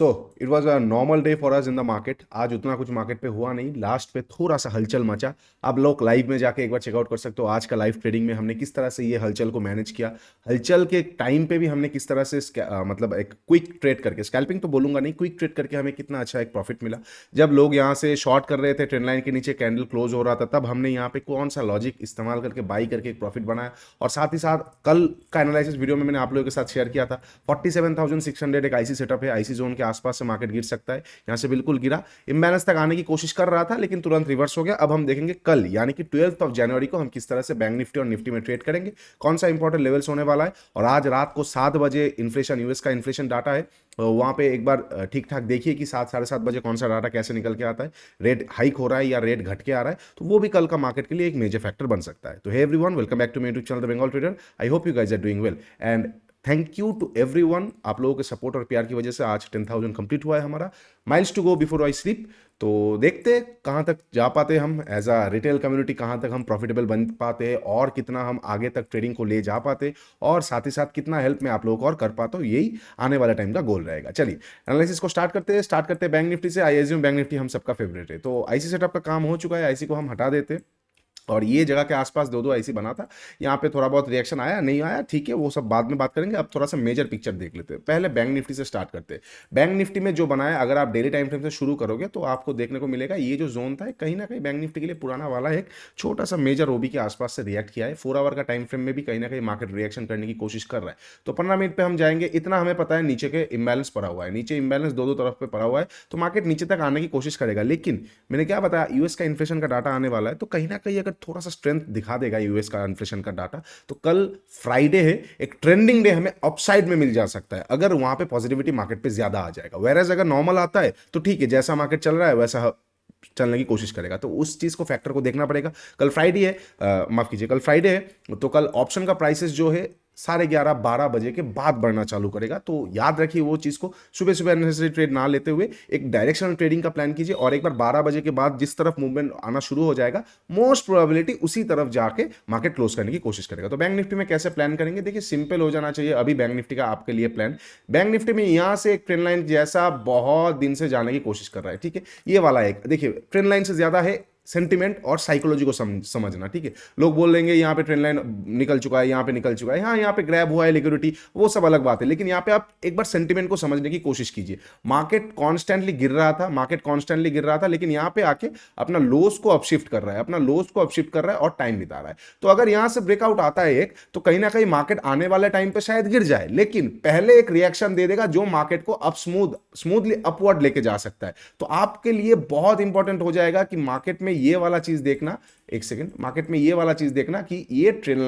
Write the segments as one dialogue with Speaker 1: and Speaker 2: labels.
Speaker 1: तो it was a normal day for us in the market. आज उतना कुछ मार्केट पे हुआ नहीं, लास्ट पे थोड़ा सा हलचल मचा। आप लोग लाइव में जाके एक बार चेकआउट कर सकते हो आज का लाइव ट्रेडिंग में हमने किस तरह से ये हलचल को मैनेज किया। हलचल के टाइम पे भी हमने किस तरह से मतलब एक क्विक ट्रेड करके, स्कैल्पिंग तो बोलूंगा नहीं, क्विक ट्रेड करके हमें कितना अच्छा एक प्रॉफिट मिला। जब लोग यहाँ से शॉर्ट कर रहे थे, ट्रेंड लाइन के नीचे कैंडल क्लोज हो रहा था, तब हमने यहाँ पे कौन सा लॉजिक इस्तेमाल करके बाई करके एक प्रॉफिट बनाया। और साथ ही साथ कल का एनालिसिस वीडियो में मैंने आप लोगों के साथ शेयर किया था। 47,600 एक आईसी सेटअप है, आईसी जोन के आसपास से मार्केट गिर सकता है। यहाँ से बिल्कुल गिरा, इम्बैलेंस तक आने की कोशिश कर रहा था लेकिन तुरंत रिवर्स हो गया। अब हम देखेंगे कल यानी कि 12 जनवरी को हम किस तरह से बैंक निफ्टी और निफ्टी में ट्रेड करेंगे, कौन सा इंपॉर्टेंट लेवल्स होने वाला है। और आज रात को 7 बजे इन्फ्लेशन, यूएस का इन्फ्लेशन डाटा है, वहां पे एक बार ठीक ठाक देखिए कि 7 साढ़े 7 बजे कौन सा डाटा कैसे निकल के आता है, रेट हाइक हो रहा है या रेट घट के आ रहा है, तो वो भी कल का मार्केट के लिए एक मेजर फैक्टर बन सकता है। तो hey everyone, welcome back to my YouTube channel the Bengal trader. I hope you guys are doing well and thank you to everyone. आप लोगों के सपोर्ट और प्यार की वजह से आज 10,000 कंप्लीट हुआ है हमारा। Miles to go before I sleep. तो देखते हैं कहाँ तक जा पाते हम एज अ रिटेल कम्युनिटी, कहाँ तक हम प्रॉफिटेबल बन पाते हैं और कितना हम आगे तक ट्रेडिंग को ले जा पाते, और साथ ही साथ कितना हेल्प मैं आप लोगों को और कर पाता हूँ। यही आने वाला टाइम का गोल रहेगा। चलिए एनालिसिस को स्टार्ट करते हैं बैंक निफ्टी से। आई एज्यूम बैंक निफ्टी हम सबका फेवरेट है, तो आईसी सेटअप का काम हो चुका है, आईसी को हम हटा देते हैं। और ये जगह के आसपास दो दो आईसी बना था, यहाँ पे थोड़ा बहुत रिएक्शन आया नहीं आया, ठीक है, वो सब बाद में बात करेंगे। अब थोड़ा सा मेजर पिक्चर देख लेते हैं। पहले बैंक निफ्टी से स्टार्ट करते हैं। बैंक निफ्टी में जो बनाया, अगर आप डेली टाइम फ्रेम से शुरू करोगे तो आपको देखने को मिलेगा ये जो जोन था कहीं ना कहीं बैंक निफ्टी के लिए पुराना वाला एक छोटा सा मेजर ओबी के आसपास से रिएक्ट किया है। 4 आवर का टाइम फ्रेम में भी कहीं ना कहीं मार्केट रिएक्शन करने की कोशिश कर रहा है। तो 15 मिनट पे हम जाएंगे। इतना हमें पता है नीचे के इम्बैलेंस पड़ा हुआ है, नीचे इम्बैलेंस दो दो तरफ पे पड़ा हुआ है, तो मार्केट नीचे तक आने की कोशिश करेगा। लेकिन मैंने क्या बताया, यूएस का इन्फ्लेशन का डाटा आने वाला है, तो कहीं ना कहीं अगर थोड़ा सा स्ट्रेंथ दिखा देगा यूएस का इन्फ्लेशन का डाटा, तो कल फ्राइडे है, एक ट्रेंडिंग डे हमें अपसाइड में मिल जा सकता है अगर वहां पे पॉजिटिविटी मार्केट पे ज्यादा आ जाएगा। वेरएज अगर नॉर्मल आता है तो ठीक है, जैसा मार्केट चल रहा है वैसा चलने की कोशिश करेगा। तो उस चीज को, फैक्टर को देखना पड़ेगा। कल फ्राइडे है, माफ कीजिए, कल फ्राइडे है, तो कल ऑप्शन का प्राइसेस जो है 11:30-12 बजे के बाद बढ़ना चालू करेगा। तो याद रखिए वो चीज को, सुबह सुबह अननेसेसरी ट्रेड ना लेते हुए एक डायरेक्शनल ट्रेडिंग का प्लान कीजिए। और एक बार 12 बजे के बाद जिस तरफ मूवमेंट आना शुरू हो जाएगा, मोस्ट प्रोबेबिलिटी उसी तरफ जाके मार्केट क्लोज करने की कोशिश करेगा। तो बैंक निफ्टी में कैसे प्लान करेंगे, देखिए सिंपल हो जाना चाहिए अभी बैंक निफ्टी का आपके लिए प्लान। बैंक निफ्टी में यहां से एक ट्रेंड लाइन जैसा बहुत दिन से जाने की कोशिश कर रहा है, ठीक है, ये वाला एक देखिए ट्रेंड लाइन से ज्यादा है सेंटिमेंट और साइकोलॉजी को समझना, ठीक है। लोग बोल देंगे यहाँ पे ट्रेंड लाइन निकल चुका है, यहाँ पे निकल चुका है, हाँ यहाँ पे ग्रैब हुआ है लिक्विडिटी, वो सब अलग बात है। लेकिन यहाँ पे आप एक बार सेंटिमेंट को समझने की कोशिश कीजिए। मार्केट कॉन्स्टेंटली गिर रहा था, लेकिन यहाँ पे आके अपना लोस को अपशिफ्ट कर रहा है, और टाइम बिता रहा है। तो अगर यहाँ से ब्रेकआउट आता है एक, तो कहीं ना कहीं मार्केट आने वाले टाइम पे शायद गिर जाए, लेकिन पहले एक रिएक्शन दे देगा जो मार्केट को अप स्मूथली अपवर्ड लेके जा सकता है। तो आपके लिए बहुत इंपॉर्टेंट हो जाएगा कि मार्केट में ये वाला चीज देखना, एक सेकंड, मार्केट में ये वाला चीज देखना कि ये ट्रेंड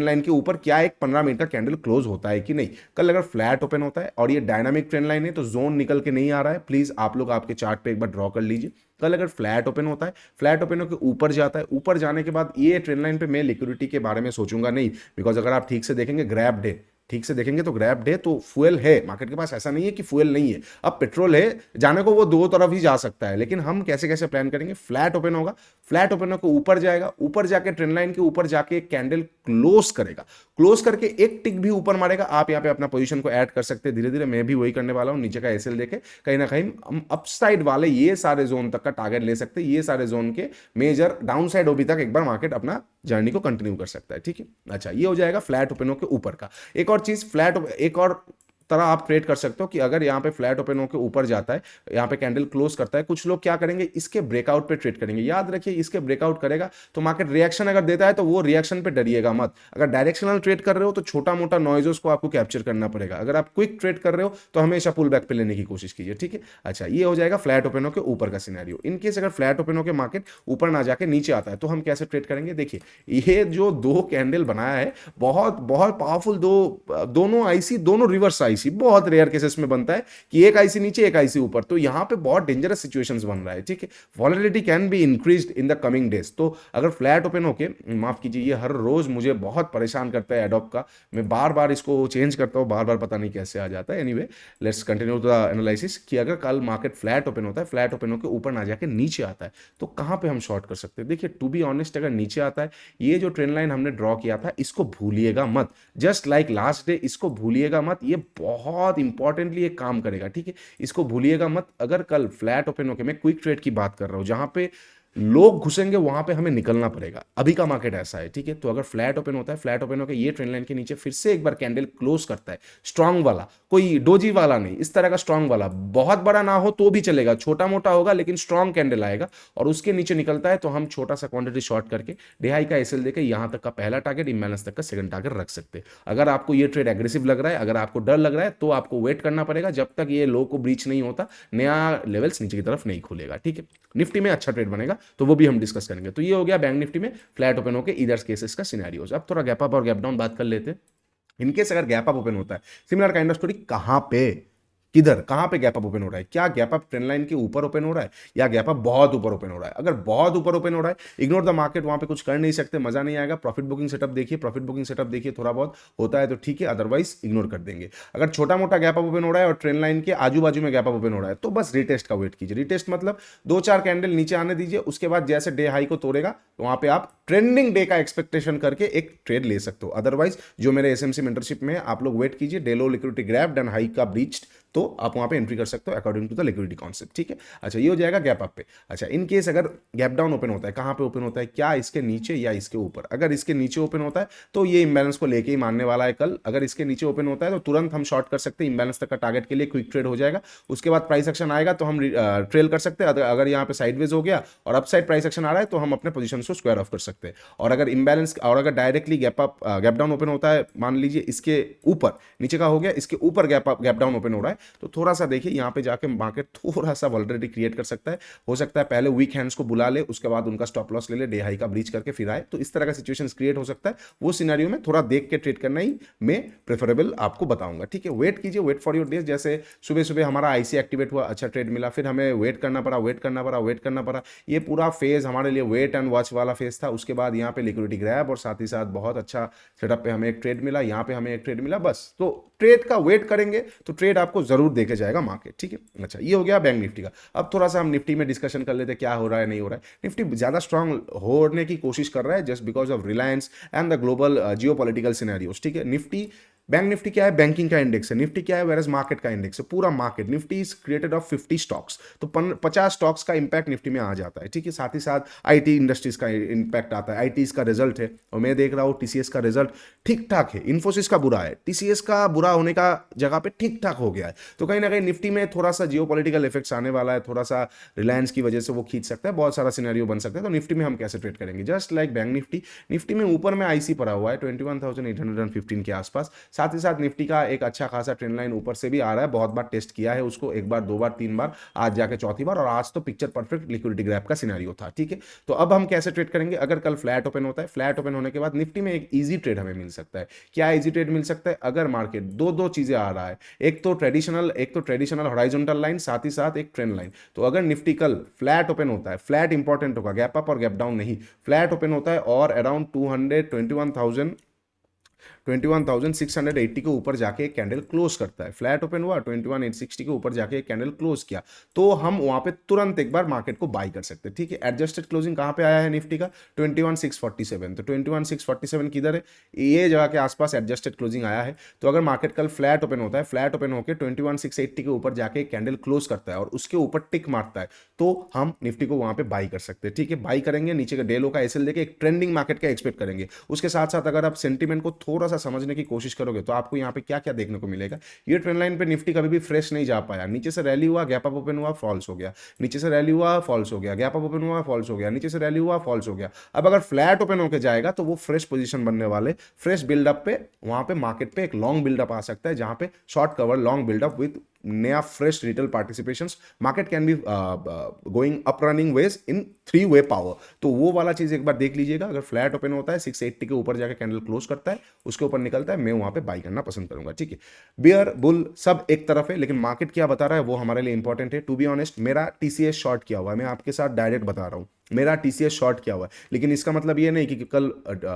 Speaker 1: लाइन के ऊपर क्या एक 15 मिनट का कैंडल क्लोज होता है कि नहीं। कल अगर फ्लैट ओपन होता है और ये डायनामिक ट्रेंड लाइन है, तो जोन निकल के नहीं आ रहा है, प्लीज आप लोग आपके चार्ट पे एक बार ड्रॉ कर लीजिए। कल अगर फ्लैट ओपन होता है, फ्लैट ओपन होकर ऊपर जाता है, ऊपर जाने के बाद ये ट्रेंड लाइन पे मैं लिक्विडिटी के बारे में सोचूंगा नहीं, बिकॉज अगर आप ठीक से देखेंगे ग्रैब डे, ठीक से देखेंगे तो ग्रैब डे, तो फ्यूल है मार्केट के पास, ऐसा नहीं है कि फ्यूल नहीं है। अब पेट्रोल है, जाने को वो दो तरफ ही जा सकता है, लेकिन हम कैसे कैसे प्लान करेंगे। फ्लैट ओपन होगा, फ्लैट ओपन होकर ऊपर जाएगा, ऊपर जाके ट्रेंड लाइन के ऊपर जाके एक कैंडल क्लोज करेगा, क्लोज करके एक टिक भी ऊपर मारेगा। आप यहाँ पे अपना पोजीशन को ऐड कर सकते हैं धीरे धीरे, मैं भी वही करने वाला हूँ। नीचे का एसएल देके कहीं ना कहीं हम अपसाइड वाले ये सारे जोन तक का टारगेट ले सकते हैं, ये सारे जोन के मेजर डाउन साइड ओबी तक एक बार मार्केट अपना जर्नी को कंटिन्यू कर सकता है, ठीक है। अच्छा, ये हो जाएगा फ्लैट ओपन के ऊपर का। एक और चीज, एक और तरह आप ट्रेड कर सकते हो कि अगर यहाँ पे फ्लैट ओपन होकर ऊपर जाता है, यहाँ पे कैंडल क्लोज करता है, कुछ लोग क्या करेंगे, इसके ब्रेकआउट पे ट्रेड करेंगे। याद रखिए इसके ब्रेकआउट करेगा तो मार्केट रिएक्शन अगर देता है तो वो रिएक्शन पे डरिएगा मत। अगर डायरेक्शनल ट्रेड कर रहे हो तो छोटा मोटा नॉइजेस को आपको कैप्चर करना पड़ेगा। अगर आप क्विक ट्रेड कर रहे हो तो हमेशा पुल बैक पे लेने की कोशिश कीजिए, ठीक है। अच्छा, ये हो जाएगा फ्लैट ओपन होकर ऊपर का सिनेरियो। इनकेस अगर फ्लैट ओपन होकर मार्केट ऊपर ना जाके नीचे आता है तो हम कैसे ट्रेड करेंगे। देखिए ये जो दो कैंडल बनाया है, बहुत बहुत पावरफुल दोनों आईसी, दोनों रिवर्स आईसी, बहुत रेयर केसेस में बनता है कि एक आईसी नीचे एक आईसी ऊपर, तो यहां पे बहुत डेंजरस सिचुएशंस बन रहा है, ठीक है। Volatility can be increased in the coming days. तो अगर फ्लैट ओपन होके, माफ कीजिए, ये हर रोज मुझे बहुत परेशान करता है एडोप का, मैं बार बार इसको चेंज करता हूं, बार बार पता नहीं कैसे आ जाता है। Anyway, let's continue the analysis कि अगर कल मार्केट फ्लैट ओपन होता है, फ्लैट ओपन होकर ऊपर ना जाके नीचे आता है, तो कहां पे हम शॉर्ट कर सकते हैं। देखिए टू बी ऑनेस्ट, अगर नीचे आता है, ये जो ट्रेंड लाइन हमने ड्रॉ किया था इसको भूलिएगा मत, जस्ट लाइक लास्ट डे, इसको भूलिएगा मत। ये बहुत इंपॉर्टेंटली एक काम करेगा, ठीक है, इसको भूलिएगा मत। अगर कल फ्लैट ओपन होके, मैं क्विक ट्रेड की बात कर रहा हूं, जहां पे लोग घुसेंगे वहां पे हमें निकलना पड़ेगा। अभी का मार्केट ऐसा है, ठीक है। तो अगर फ्लैट ओपन होता है, फ्लैट ओपन होकर ये ट्रेंड लाइन के नीचे फिर से एक बार कैंडल क्लोज करता है, स्ट्रांग वाला, कोई डोजी वाला नहीं, इस तरह का स्ट्रांग वाला, बहुत बड़ा ना हो तो भी चलेगा, छोटा मोटा होगा लेकिन स्ट्रांग कैंडल आएगा और उसके नीचे निकलता है, तो हम छोटा सा क्वांटिटी शॉर्ट करके डिहाई का एसएल देकर यहां तक का पहला टारगेट, इम्बैलेंस तक का सेकंड टारगेट रख सकते हैं। अगर आपको ये ट्रेड एग्रेसिव लग रहा है, अगर आपको डर लग रहा है, तो आपको वेट करना पड़ेगा जब तक ये लो को ब्रीच नहीं होता, नया लेवल्स नीचे की तरफ नहीं खुलेगा, ठीक है। निफ्टी में अच्छा ट्रेड बनेगा, तो वो भी हम डिस्कस करेंगे। तो ये हो गया बैंक निफ्टी में फ्लैट ओपन होकर इधर केसेस का सिनेरियोस। अब थोड़ा गैप अप और गैप डाउन बात कर लेते हैं। इनकेस अगर गैप अप ओपन होता है, सिमिलर काइंड ऑफ स्टोरी, कहां पे, किधर, कहां पे गैप अप ओपन हो रहा है, क्या गैप अप ट्रेंड लाइन के ऊपर ओपन हो रहा है या गैप अप बहुत ऊपर ओपन हो रहा है। अगर बहुत ऊपर ओपन हो रहा है, इग्नोर द मार्केट, वहां पे कुछ कर नहीं सकते, मजा नहीं आएगा। प्रॉफिट बुकिंग सेटअप देखिए, प्रॉफिट बुकिंग सेटअप देखिए, थोड़ा बहुत होता है तो ठीक है, अदरवाइज इग्नोर कर देंगे। अगर छोटा मोटा गैप अप ओपन हो रहा है और ट्रेंड लाइन के आजू बाजू में गैप अप ओपन हो रहा है, तो बस रिटेस्ट का वेट कीजिए। रिटेस्ट मतलब दो चार कैंडल नीचे आने दीजिए, उसके बाद जैसे डे हाई को तोड़ेगा तो वहां पे आप ट्रेंडिंग डे का एक्सपेक्टेशन करके एक ट्रेड ले सकते हो। अदरवाइज जो मेरे एसएमसी मेंटरशिप में है, आप लोग वेट कीजिए, day low liquidity grab done high का ब्रीच्ड, तो आप वहां पे एंट्री कर सकते हो according to the liquidity concept, ठीक है। अच्छा, ये हो जाएगा गैप अप पे। अच्छा, इन केस अगर गैप डाउन ओपन होता है, कहां पे ओपन होता है, क्या इसके नीचे या इसके ऊपर। अगर इसके नीचे ओपन होता है तो ये इंबैलेंस को लेके ही मानने वाला है कल। अगर इसके नीचे ओपन होता है तो तुरंत हम शॉर्ट कर सकते हैं, इंबैलेंस तक का टारगेट के लिए क्विक ट्रेड हो जाएगा। उसके बाद प्राइस एक्शन आएगा तो हम ट्रेल कर सकते हैं। अगर यहाँ पे साइडवेज हो गया और अपसाइड प्राइस एक्शन आ रहा है तो हम अपने पोजीशन को स्क्वायर ऑफ कर सकते हैं। और अगर इंबैलेंस, और अगर डायरेक्टली गैप डाउन ओपन होता है, मान लीजिए इसके ऊपर, नीचे का हो गया, इसके ऊपर गैप डाउन ओपन हो रहा है, तो थोड़ा सा देखिए यहाँ पे जाके मार्केट थोड़ा सा वोलेटिलिटी क्रिएट कर सकता है। हो सकता है पहले वीक हैंड्स को बुला ले, उसके बाद उनका स्टॉप लॉस ले ले, डे हाई का ब्रीच करके फिर आए, तो इस तरह का सिचुएशन क्रिएट हो सकता है। वो सिनेरियो में थोड़ा देख के ट्रेड करना ही मैं प्रेफरेबल आपको बताऊंगा, ठीक है। वेट कीजिए, वेट फॉर योर डेज। जैसे सुबह सुबह हमारा आईसी एक्टिवेट हुआ, अच्छा ट्रेड मिला, फिर हमें वेट करना पड़ा, वेट करना पड़ा, वेट करना पड़ा। ये पूरा फेज हमारे लिए वेट एंड वॉच वाला फेज था। उसके बाद यहाँ पे लिक्विडिटी ग्रैब और साथ ही साथ बहुत अच्छा सेटअप पे हमें एक ट्रेड मिला, यहाँ पे हमें एक ट्रेड मिला, बस। तो ट्रेड का वेट करेंगे तो ट्रेड आपको जरूर देके जाएगा मार्केट, ठीक है। अच्छा, ये हो गया बैंक निफ्टी का। अब थोड़ा सा हम निफ्टी में डिस्कशन कर लेते हैं, क्या हो रहा है नहीं हो रहा है। निफ्टी ज्यादा स्ट्रांग होने की कोशिश कर रहा है just because of Reliance and the global geo political scenarios, ठीक है। निफ्टी, बैंक निफ्टी क्या है, बैंकिंग का इंडेक्स है। निफ्टी क्या है, वेरस मार्केट का इंडेक्स है, पूरा market. Nifty is created of 50 stocks, तो 50 स्टॉक्स का इंपैक्ट निफ्टी में आ जाता है, ठीक है। साथ ही साथ आईटी इंडस्ट्रीज का इंपैक्ट आता है, आईटी का रिजल्ट है, और मैं देख रहा हूँ टीसीएस का रिजल्ट ठीक ठाक है, इन्फोसिस का बुरा है, टीसीएस का बुरा होने का जगह पे ठीक ठाक हो गया है। तो कहीं ना कहीं निफ्टी में थोड़ा सा जियो पॉलिटिकल इफेक्ट्स आने वाला है, थोड़ा सा रिलायंस की वजह से वो खींच सकता है, बहुत सारा सिनेरियो बन सकता है। तो निफ्टी में हम कैसे ट्रेड करेंगे, just like bank Nifty. Nifty में ऊपर में आईसी पड़ा हुआ है 21,815 के आसपास। साथ ही साथ निफ्टी का एक अच्छा खासा ट्रेंड लाइन ऊपर से भी आ रहा है, बहुत बार टेस्ट किया है उसको, एक बार, दो बार, तीन बार, आज जाके चौथी बार, और आज तो पिक्चर परफेक्ट लिक्विडिटी ग्रैब का सिनेरियो था, ठीक है। तो अब हम कैसे ट्रेड करेंगे, अगर कल फ्लैट ओपन होता है, फ्लैट ओपन होने के बाद निफ्टी में एक इजी ट्रेड हमें मिल सकता है। क्या इजी ट्रेड मिल सकता है, अगर मार्केट दो दो चीजें आ रहा है, एक तो ट्रेडिशनल हॉरिजॉन्टल लाइन, साथ ही साथ एक ट्रेंड लाइन। तो अगर निफ्टी कल फ्लैट ओपन होता है, फ्लैट इंपॉर्टेंट होगा, गैप अप और गैप डाउन नहीं, फ्लैट ओपन होता है और अराउंड 21,680 के ऊपर जाके एक कैंडल क्लोज करता है, फ्लैट ओपन हुआ 21,860 के ऊपर जाके एक कैंडल क्लोज किया, तो हम वहां पे तुरंत एक बार मार्केट को बाई कर सकते हैं, ठीक है। एडजस्टेड क्लोजिंग कहां पे आया है निफ्टी का, 21,647, तो 21,647 किधर है, ये जगह के आसपास एडजस्टेड क्लोजिंग आया है। तो अगर मार्केट कल फ्लैट ओपन होता है, फ्लैट ओपन होकर 21,680 के ऊपर जाके एक कैंडल क्लोज करता है और उसके ऊपर टिक मारता है, तो हम निफ्टी को वहां पे बाई कर सकते हैं, ठीक है। बाई करेंगे, नीचे का डे लो का एसएल देके एक ट्रेंडिंग मार्केट का एक्सपेक्ट करेंगे। उसके साथ साथ अगर आप सेंटीमेंट को थोड़ा सा समझने की कोशिश करोगे तो आपको यहाँ पे क्या क्या देखने को मिलेगा। ये ट्रेंड लाइन पे निफ्टी कभी भी फ्रेश नहीं जा पाया, नीचे से रैली हुआ, गैप अप ओपन हुआ, फॉल्स हो गया, नीचे से रैली हुआ, फॉल्स हो गया, गैप अप ओपन हुआ, फॉल्स हो गया, नीचे से रैली हुआ, फॉल्स हो गया। अब अगर फ्लैट ओपन होकर जाएगा तो वो फ्रेश पोजीशन बनने वाले, फ्रेश बिल्डअप पे वहां पे मार्केट पे एक लॉन्ग बिल्डअप आ सकता है, जहां पे short cover long buildup with नया fresh retail participations, market can be going up running wedge in 3-वे पावर। तो वो वाला चीज एक बार देख लीजिएगा। अगर फ्लैट ओपन होता है 680 के ऊपर जाकर कैंडल क्लोज करता है, उसके ऊपर निकलता है, मैं वहां पे बाई करना पसंद करूंगा, ठीक है। बियर बुल सब एक तरफ है, लेकिन मार्केट क्या बता रहा है वो हमारे लिए इंपॉर्टेंट है। टू बी ऑनेस्ट, मेरा टीसीएस शॉर्ट किया हुआ है, मैं आपके साथ डायरेक्ट बता रहा हूं, मेरा टीसीएस शॉर्ट किया हुआ है, लेकिन इसका मतलब ये नहीं कि कल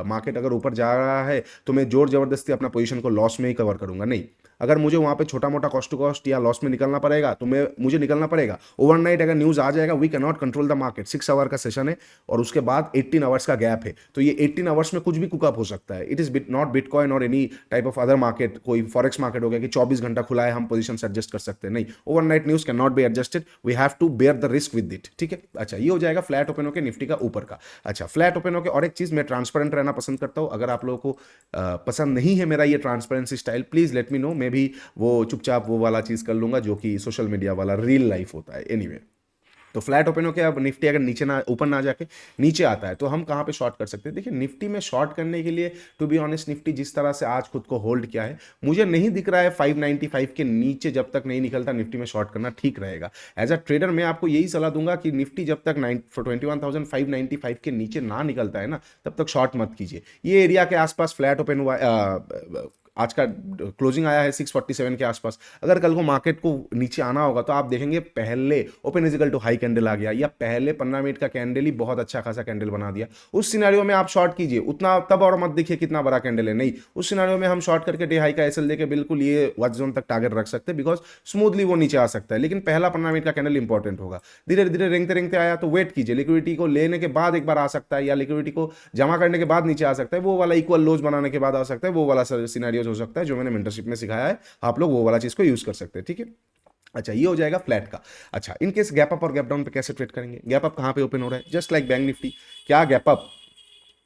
Speaker 1: मार्केट अगर ऊपर जा रहा है तो मैं जोर जबरदस्ती अपना पोजीशन को लॉस में ही कवर करूंगा, नहीं। अगर मुझे वहां पे छोटा मोटा कॉस्ट टू कॉस्ट या लॉस में निकलना पड़ेगा तो मुझे निकलना पड़ेगा। ओवरनाइट अगर न्यूज आ जाएगा, we can not control the market. 6 hour का सेशन है और उसके बाद 18 आवर्स का गैप है, तो ये 18 आवर्स में कुछ भी कुकअप हो सकता है। इट इज नॉट बिटकॉइन और any type of other market, कोई फॉरेक्स मार्केट हो गया कि 24 घंटा खुला है हम पोजीशन एडजस्ट कर सकते हैं, नहीं। Overnight news can not be adjusted, we have to bear the risk with it, ठीक है। अच्छा, ये हो जाएगा फ्लैट ओपन होकर निफ्टी का ऊपर का। अच्छा, फ्लैट ओपन होकर और एक चीज, मैं ट्रांसपेरेंट रहना पसंद करता हूं। अगर आप लोगों को पसंद नहीं है मेरा ये transparency style, please let me know, मैं भी वो चुपचाप वो वाला चीज कर लूंगा जो कि सोशल मीडिया वाला रियल लाइफ होता है। एनीवे, तो फ्लैट ओपन होकर अब निफ्टी अगर नीचे ना, ऊपर ना जाके नीचे आता है तो हम कहाँ पे शॉर्ट कर सकते हैं। देखिए, निफ्टी में शॉर्ट करने के लिए टू बी ऑनेस्ट, निफ्टी जिस तरह से आज खुद को होल्ड किया है, मुझे नहीं दिख रहा है 595 के नीचे जब तक नहीं निकलता निफ्टी में शॉर्ट करना ठीक रहेगा। एज अ ट्रेडर मैं आपको यही सलाह दूंगा कि निफ्टी जब तक 21,595 के नीचे ना निकलता है ना, तब तक शॉर्ट मत कीजिए। ये एरिया के आसपास फ्लैट ओपन हुआ, आज का क्लोजिंग आया है 647 के आसपास। अगर कल को मार्केट को नीचे आना होगा तो आप देखेंगे पहले open equal to high candle आ गया, या पहले 15 मिनट का कैंडल ही बहुत अच्छा खासा कैंडल बना दिया, उस सिनारियो में आप शॉर्ट कीजिए। उतना तब और मत देखिए कितना बड़ा कैंडल है, नहीं, उस सिनारियो में हम शॉर्ट करके डे हाई का एसएल देके बिल्कुल ये वॉच जोन तक टारगेट रख सकते हैं, बिकॉज स्मूथली वो नीचे आ सकता है। लेकिन पहला 15 मिनट का कैंडल इंपॉर्टेंट होगा। धीरे धीरे रेंगते रेंगते आया तो वेट कीजिए, लिक्विडिटी को लेने के बाद एक बार आ सकता है, या लिक्विडिटी को जमा करने के बाद नीचे आ सकता है, वो वाला इक्वल लोज बनाने के बाद आ सकता है, वो वाला सिनारियोज हो सकता है जो मैंने मेंटरशिप में सिखाया है। आप लोग वो वाला चीज को यूज कर सकते हैं, ठीक है। अच्छा, ये हो जाएगा फ्लैट का। अच्छा, इनकेस गैप अप और गैप डाउन पे कैसे ट्रेड करेंगे। गैप अप कहां पे ओपन हो रहा है, जस्ट लाइक बैंक निफ्टी। क्या गैप अप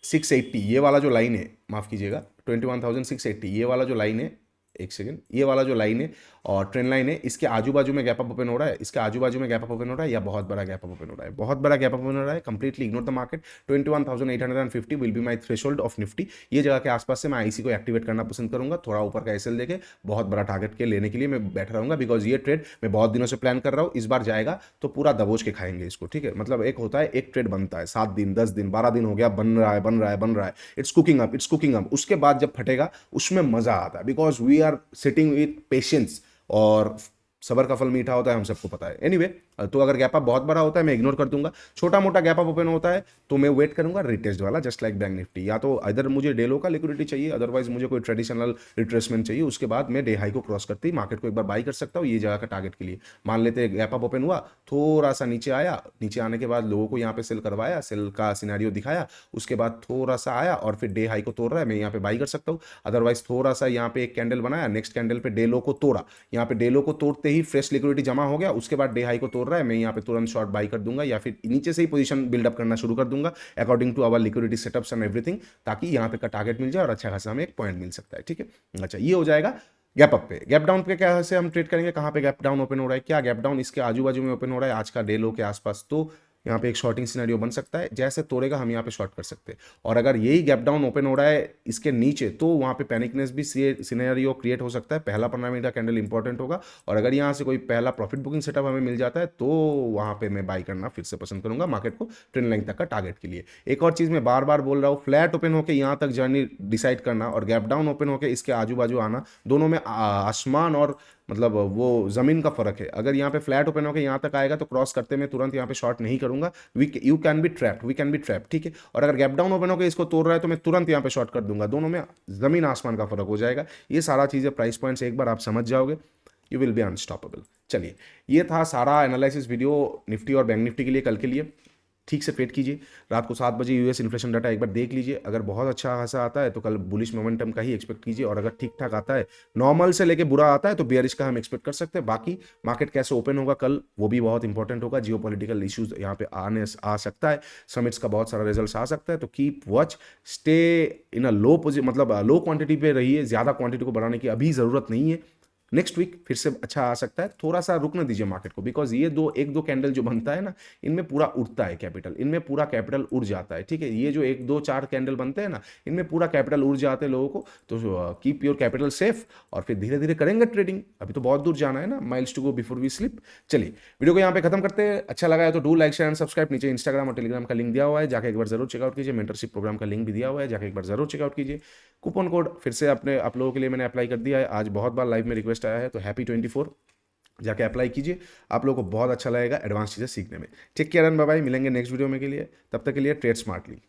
Speaker 1: 680, ये वाला जो लाइन है, माफ कीजिएगा 21,680, ये वाला जो लाइन है, एक सेकंड, ये वाला जो लाइन है और ट्रेंड लाइन है, इसके आजू बाजू में गैप अप ओपन हो रहा है, इसके आजू बाजू में गैप अप ओपन हो रहा है, या बहुत बड़ा गैप अप ओपन हो रहा है, बहुत बड़ा गैप अप ओपन हो रहा है, completely ignore the market. 21,850 will be my threshold of Nifty. ये जगह के आसपास से मैं आईसी को एक्टिवेट करना पसंद करूंगा, थोड़ा ऊपर का एसएल देके बहुत बड़ा टारगेट के लेने के लिए मैं बैठ रहूंगा, बिकॉज ये ट्रेड मैं बहुत दिनों से प्लान कर रहा हूँ। इस बार जाएगा तो पूरा दबोच के खाएंगे इसको, ठीक है। मतलब एक होता है, एक ट्रेड बनता है 7 दिन 10 दिन 12 दिन हो गया, बन रहा है बन रहा है बन रहा है, it's cooking up, it's cooking up. उसके बाद जब फटेगा उसमें मजा आता है, because we are sitting with patience, और सबर का फल मीठा होता है, हम सबको पता है। एनीवे, तो अगर गैप अप बहुत बड़ा होता है मैं इग्नोर कर दूंगा, छोटा मोटा गैप अप ओपन होता है तो मैं वेट करूंगा रिटेस्ट वाला, जस्ट लाइक बैंक निफ्टी। या तो इधर मुझे डे लो का लिक्विडिटी चाहिए, अदरवाइज मुझे कोई ट्रेडिशनल रिट्रेसमेंट चाहिए, उसके बाद मैं डे हाई को क्रॉस करते ही मार्केट को एक बार बाई कर सकता हूँ ये जगह का टारगेट के लिए। मान लेते हैं गैप अप ओपन हुआ, थोड़ा सा नीचे आया, नीचे आने के बाद लोगों को यहाँ पे सेल करवाया, सेल का सिनेरियो दिखाया, उसके बाद थोड़ा सा आया और फिर डे हाई को तोड़ रहा है, मैं यहाँ पे बाई कर सकता हूँ। अदरवाइज थोड़ा सा यहाँ पे एक कैंडल बनाया, नेक्स्ट कैंडल पे डे लो को तोड़ा, यहाँ पे डे लो को तोड़ते ही फ्रेश लिक्विडिटी जमा हो गया, उसके बाद डे हाई को तोड़ रहा है, मैं यहाँ पे तुरंत शॉर्ट बाई कर दूंगा, या फिर नीचे से ही पोजीशन बिल्डअप करना शुरू कर दूंगा according to our liquidity setups and everything, ताकि यहाँ पे का टारगेट मिल जाए और अच्छा खासा हमें एक पॉइंट मिल सकता है, ठीक है। अच्छा, ये हो जाएगा गैप अप पे। गैप डाउन पे कैसे हम ट्रेड करेंगे, कहाँ पे गैप डाउन ओपन हो रहा है, क्या गैप डाउन इसके आजू बाजू में ओपन हो रहा है आज का डे लो के आसपास, तो यहाँ पे एक शॉर्टिंग सिनेरियो बन सकता है, जैसे तोड़ेगा हम यहाँ पे शॉर्ट कर सकते हैं। और अगर यही गैप डाउन ओपन हो रहा है इसके नीचे, तो वहाँ पे पैनिकनेस भी सिनेरियो क्रिएट हो सकता है। पहला 15 मिनट का कैंडल इंपॉर्टेंट होगा, और अगर यहाँ से कोई पहला प्रॉफिट बुकिंग सेटअप हमें मिल जाता है तो वहाँ पे मैं बाई करना फिर से पसंद करूंगा मार्केट को ट्रेंड लाइन तक का टारगेट के लिए। एक और चीज़ मैं बार बार बोल रहा हूँ, फ्लैट ओपन होकर यहाँ तक जर्नी डिसाइड करना और गैप डाउन ओपन होकर इसके आजू बाजू आना, दोनों में आसमान और मतलब वो जमीन का फर्क है। अगर यहाँ पे फ्लैट ओपन होकर यहाँ तक आएगा तो क्रॉस करते मैं तुरंत यहाँ पे शॉर्ट नहीं करूंगा, you can be trapped, we can be trap, ठीक है। और अगर गैप डाउन ओपन होकर इसको तोड़ रहा है तो मैं तुरंत यहाँ पे शॉर्ट कर दूंगा, दोनों में जमीन आसमान का फर्क हो जाएगा। ये सारा चीज़ें प्राइस पॉइंट्स एक बार आप समझ जाओगे, यू विल बी अनस्टॉपेबल। चलिए, ये था सारा एनालिसिस वीडियो निफ्टी और बैंक निफ्टी के लिए, कल के लिए। ठीक से ट्रेड कीजिए, रात को 7 बजे यूएस इन्फ्लेशन डाटा एक बार देख लीजिए, अगर बहुत अच्छा खासा आता है तो कल बुलिश मोमेंटम का ही एक्सपेक्ट कीजिए, और अगर ठीक ठाक आता है, नॉर्मल से लेके बुरा आता है तो बेयरिश का हम एक्सपेक्ट कर सकते हैं। बाकी मार्केट कैसे ओपन होगा कल वो भी बहुत इंपॉर्टेंट होगा, जियोपॉलिटिकल इश्यूज यहाँ पे आ सकता है, समिट्स का बहुत सारा रिजल्ट आ सकता है, तो कीप वॉच, स्टे इन अ लो मतलब लो क्वांटिटी पे रहिए, ज़्यादा क्वांटिटी को बढ़ाने की अभी ज़रूरत नहीं है। नेक्स्ट वीक फिर से अच्छा आ सकता है, थोड़ा सा रुकने दीजिए मार्केट को, बिकॉज ये एक दो कैंडल जो बनता है ना, इनमें पूरा उड़ता है कैपिटल, इनमें पूरा कैपिटल उड़ जाता है, ठीक है। ये जो 1 2 4 कैंडल बनते हैं ना, इनमें पूरा कैपिटल उड़ जाते हैं लोगों को, तो कीप योर कैपिटल सेफ, और फिर धीरे धीरे करेंगे ट्रेडिंग, अभी तो बहुत दूर जाना है ना, miles to go before we sleep. चलिए, वीडियो को यहाँ पे खत्म करते हैं। अच्छा लगा है तो do like share and subscribe, नीचे इंस्टाग्राम और टेलीग्राम का लिंक दिया हुआ है, जाके एक बार जरूर चेकआउट कीजिए, मेंटरशिप प्रोग्राम का लिंक भी दिया हुआ है, जाके एक बार जरूर चेकआउट कीजिए। कूपन कोड फिर से अपने आप लोगों के लिए मैंने अप्लाई कर दिया है, आज बहुत बार लाइव में रिक्वेस्ट आया है, तो हैप्पी 24 जाके अप्लाई कीजिए, आप लोगों को बहुत अच्छा लगेगा एडवांस चीज़ें सीखने में। Take care and bye bye, मिलेंगे नेक्स्ट वीडियो में के लिए, तब तक के लिए ट्रेड स्मार्टली।